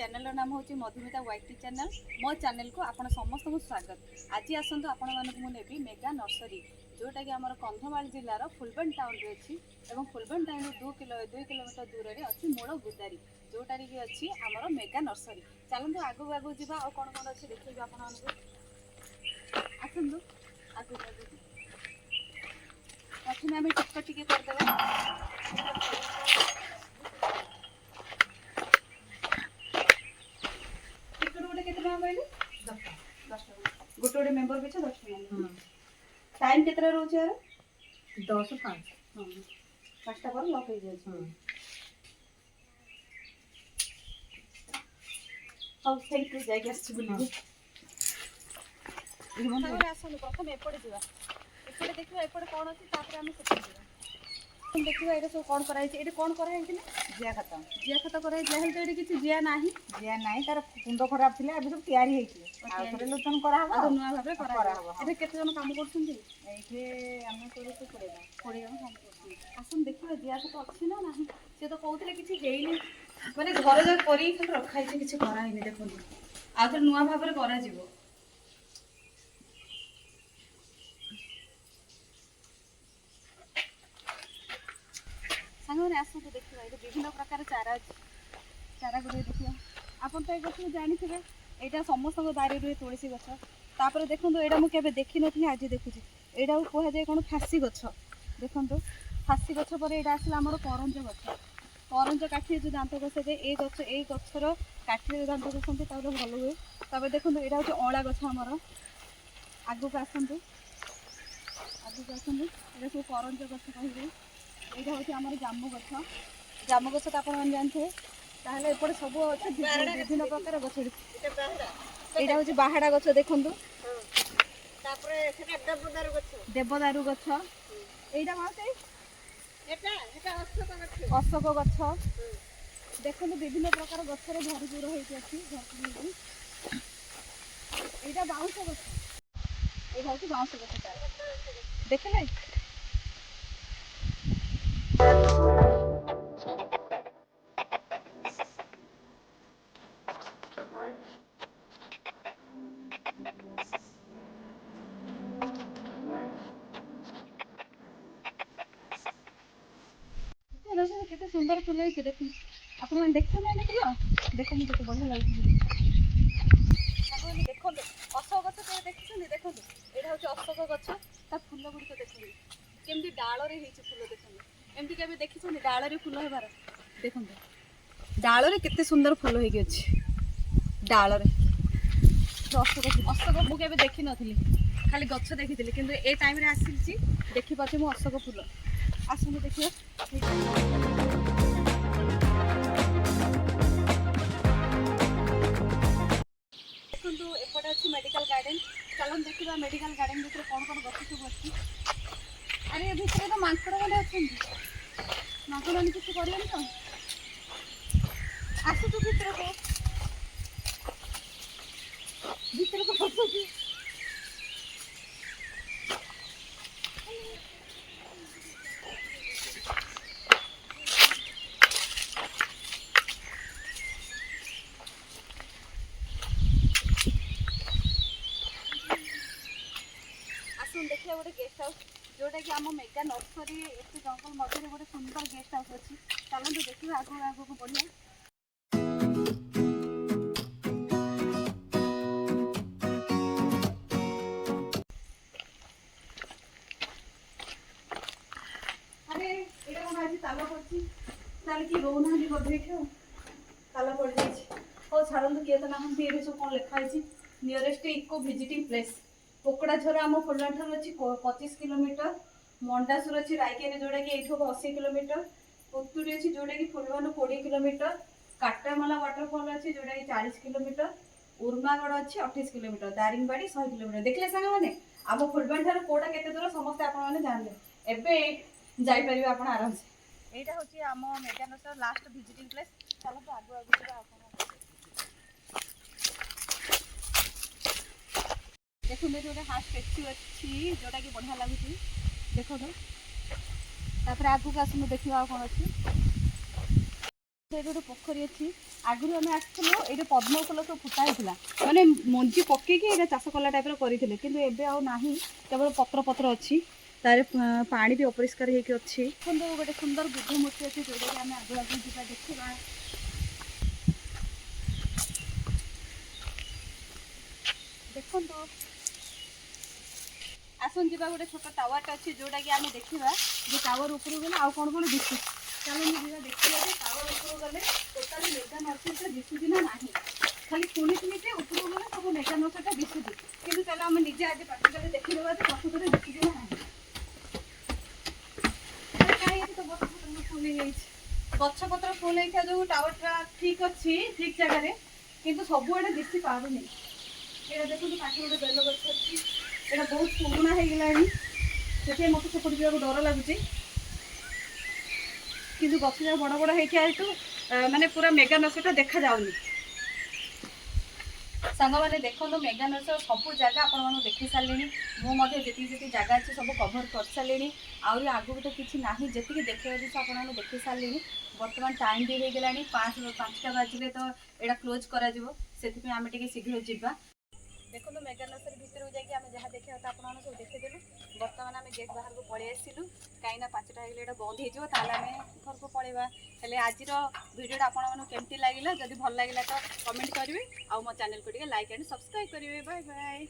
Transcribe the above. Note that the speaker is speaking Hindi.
चैनल नाम हूँ मधुमिता वाईटी चैनल। मो चैनल को आपण समस्त को स्वागत। आज आसतु आपण मुझे मेगा नर्सरी जोटा कि आम कंधमाल जिलार फुलबन टाउन रे अच्छी और फुलबन टाउन 2 किलोमीटर दूर में अच्छी मूल गुदारी जोटा कि अच्छी आमर मेगा नर्सरी। चलते आगू आगू जावा और कौन कौन अच्छे देखिए आप आसतु आगू आगू प्रथम आम टिकट टी करदे। गोटे गोटे मेम्बर पिछा 10 टका। टाइम केतरा रोज यार 10 5 5टा पर लॉक हो जाए। अब थैंक यू जाय गेस्ट बुली इमन आसनु प्रथम एपड़े जिवा एपड़े देखिबा एपड़े कोन अछि तापर हम सेपड़े जिवा हम देखिबा एटा सब कोन कराई छै एटा कोन करा है कि जिया खत्म कराई जेहल तो एटा किछि जिया नाही तार कुंड खराब थिला अभी सब तैयारी हेछि आ थरे लोचन करा हबो आ नुआ भाबे करा हबो। एटा केते जन काम करछुंदी एठे हम करू तो पड़ेगा जन काम करछुंदी। आसन देखिबा जिया तो अछि ना नाही से तो कहउतले किछि हेइनी माने घर जा करी खाली रखाई छै किछि करा हेनी देखो आ तो नुआ भाबे करा जिवो। सांगने आसु तो देखिबा ए विभिन्न प्रकार चारा गुडे देखिबा आपन तो ए गछ जानि थिबे एटा समस्त बारी रे तुलसी गछ तापर देखंतु एटा मु केबे देखि नथि आज देखुची एटा कोहा जाय कोन फासी गछ देखंतु फासी गछ पर एटा आसला हमर करंज काठी जो दांत गछ दे ए गछर काठी दांत गछंती तापर भलो हुए। तापर देखंतु एटा होची अळा गछ हमर आगु का आसंतु एटा सब करंज गछ कहिबे एटा होची हमर जामु गछ त आपण जानथे ताहले एपटे सब अछि विभिन्न प्रकार गछ एटा होची बाहाडा गछ देखंतु तापर एठे देवदारू गछ एटा मासे एटा अशोक गछ देखंतु विभिन्न प्रकार गछ रे भरपूर होई अछि एटा बाउंस गछ एटा होची बाउंस गछ देखले केते सुंदर फूल है देखो आप मैंने देखते ना देखो मुझे तो बढ़िया लगे देखो अशोक गछ के देखछनी देखो एटा होची अशोक गछ ता फूल गुडी को देखो केमती डाळ रे हेची फूल देखो एमती केबे देखछनी डाळ रे फूल हेबार देखो डाळ रे केते सुंदर फूल हेकी अछि डाळ रे अशोक मु केबे देखि नथिली खाली गछ देखिथिली किंतु ए टाइम रे आसिलची देखि पाछे मु अशोक फूल आसनु देखिए देखो एपटे अच्छी मेडिकल गार्डन चलन देखा मेडिकल गार्डन भीतर कौन कौन गछ सब अच्छी अरे भीतर तो मांकड़ मैंने अच्छा मांकड़ मैंने किसी कर तो आसु तू भीतर को पसुची देखिए गोटे गेस्ट हाउस जोटा कि आम मेगा नर्सरी एत जंगल मध्य गोटे सुंदर गेस्ट हाउस अच्छी चलते देखिए आगू आगू को बढ़िया। अरे एटा कोन आज ताला पड़छि ताले की रोना भी बदे क्यों ताला पड़ जाई ओ छाड़न के त नाहंती एबे सब कोन लिखा है नियरेस्ट इको विजिटिंग प्लेस पोकड़ा झर आम फुलबाण ठार अच्छी 25 किलोमीटर मंडासुर अच्छी रायकेन जोटा कि ये 80 किलोमीटर पुतुरी अच्छी जोटा कि फुलबाण 20 किलोमीटर काटामाला वाटरफॉल अच्छी जोटा कि 40 किलोमीटर उर्मागढ़ अच्छी 28 किलोमीटर दारिंगबाड़ी 100 किलोमीटर देखले सांग मैंने आम फुलबाण ठार कोटा केते दूर समस्त आपण माने जानले एबे जाई परिबे आपण आराम से एटा होची आम mega nursery last visiting place चलो तो आगु आगु जा आपण देखो मेरे गोटे हाथ स्टेच्यू अच्छी जोटा कि बढ़िया लगुच देखो तो आगू का देखा कौन अच्छी ଏଇଠି ଗୋଟେ ପୋଖରୀ ଅଛି। ଆଗରୁ ଆମେ ଆସିଥିଲୁ ଏଇଠି ପଦ୍ମ ଫୁଲ ସବୁ ଫୁଟା ହେଇଥିଲା, ମାନେ ମଞ୍ଜି ପକେଇକି ଏଇଟା ଚାଷ କଲା ଟାଇପ୍ର କରିଥିଲେ, କିନ୍ତୁ ଏବେ ଆଉ ନାହିଁ, କେବଳ ପତ୍ର ପତ୍ର ଅଛି। ତାର ପାଣି ବି ଅପରିଷ୍କାର ହେଇକି ଅଛି। ଦେଖନ୍ତୁ ଗୋଟେ ସୁନ୍ଦର ବୁଦ୍ଧ ମୂର୍ତ୍ତି ଅଛି, ଯୋଉଟାକି ଆମେ ଆଗକୁ ଆଗକୁ ଯିବା ଦେଖିବା। ଦେଖନ୍ତୁ ଆସନ୍ତୁ ଯିବା, ଗୋଟେ ଛୋଟ ଟାୱାରଟା ଅଛି ଯୋଉଟାକି ଆମେ ଦେଖିବା ଯେ ଟାୱାର ଉପରକୁ ଗଲେ ଆଉ କ'ଣ କ'ଣ ଦିଶୁଛି। ଚାଲନ୍ତୁ ଯିବା ଦେଖିବା ଯେ ଟାୱାର ଉପରକୁ ଗଲେ ଟୋଟାଲି ମେଗା ନର୍ସରୀଟା ଦିଶୁଛି ନା ନାହିଁ। ଖାଲି ଶୁଣିଥିଲି ଯେ ଉପରକୁ ଗଲେ ସବୁ ମେଗା ନର୍ସରୀଟା ଦିଶୁଛି, କିନ୍ତୁ ଚାଲ ଆମେ ନିଜେ ଆଜି ପ୍ରାକ୍ଟିକାଲି ଦେଖିଦେବା ଯେ ପ୍ରକୃତରେ ଦିଶୁଛି ନା ନାହିଁ। କାହିଁ ଏଠି ତ ଗଛପତ୍ର ଫୁଲ ହେଇଯାଇଛି, ଗଛପତ୍ର ଫୁଲ ହେଇଥିବା ଯୋଉ ଟାୱାରଟା ଠିକ୍ ଅଛି ଠିକ୍ ଜାଗାରେ, କିନ୍ତୁ ସବୁଆଡ଼େ ଦିଶି ପାରୁନି। ଏଇଟା ଦେଖନ୍ତୁ ପାଖେ ଗୋଟେ ବେଲ ଗଛ ଅଛି, ଏଇଟା ବହୁତ ପୁରୁଣା ହେଇଗଲାଣି, ସେଥିପାଇଁ ମୋତେ ସେପଟେ ଯିବାକୁ ଡର ଲାଗୁଛି। କିନ୍ତୁ ଗଛ ଯାକ ବଡ଼ ବଡ଼ ହେଇଥିବା ହେତୁ ମାନେ ପୁରା ମେଗା ନର୍ସରୀଟା ଦେଖାଯାଉନି। ସାଙ୍ଗମାନେ ଦେଖନ୍ତୁ ମେଗା ନର୍ସରୀର ସବୁ ଜାଗା ଆପଣମାନଙ୍କୁ ଦେଖେଇ ସାରିଲିଣି। ମୁଁ ମଧ୍ୟ ଯେତିକି ଯେତିକି ଜାଗା ଅଛି ସବୁ କଭର କରିସାରିଲିଣି। ଆହୁରି ଆଗକୁ ତ କିଛି ନାହିଁ, ଯେତିକି ଦେଖିବା ଜିନିଷ ଆପଣମାନଙ୍କୁ ଦେଖେଇ ସାରିଲିଣି। ବର୍ତ୍ତମାନ ଟାଇମ୍ ବି ହେଇଗଲାଣି 5ଟା ବାଜିଲେ ତ ଏଇଟା କ୍ଲୋଜ୍ କରାଯିବ, ସେଥିପାଇଁ ଆମେ ଟିକେ ଶୀଘ୍ର ଯିବା। ଦେଖନ୍ତୁ ମେଗା ନର୍ସରୀ ଭିତରକୁ ଯାଇକି ଆମେ ଯାହା ଦେଖିବା କଥା ଆପଣମାନଙ୍କୁ ସବୁ ଦେଖେଇଦେଲୁ। ବର୍ତ୍ତମାନ ଆମେ ଗେଟ୍ ବାହାରକୁ ପଳେଇ ଆସିଲୁ, କାହିଁକିନା 5ଟା ହେଇଗଲେ ଏଇଟା ବନ୍ଦ ହେଇଯିବ, ତାହେଲେ ଆମେ ଘରକୁ ପଳେଇବା। ହେଲେ ଆଜିର ଭିଡ଼ିଓଟା ଆପଣମାନଙ୍କୁ କେମିତି ଲାଗିଲା, ଯଦି ଭଲ ଲାଗିଲା ତ କମେଣ୍ଟ କରିବେ, ଆଉ ମୋ ଚ୍ୟାନେଲକୁ ଟିକେ ଲାଇକ୍ ଆଣ୍ଡ ସବସ୍କ୍ରାଇବ୍ କରିବେ। Bye bye.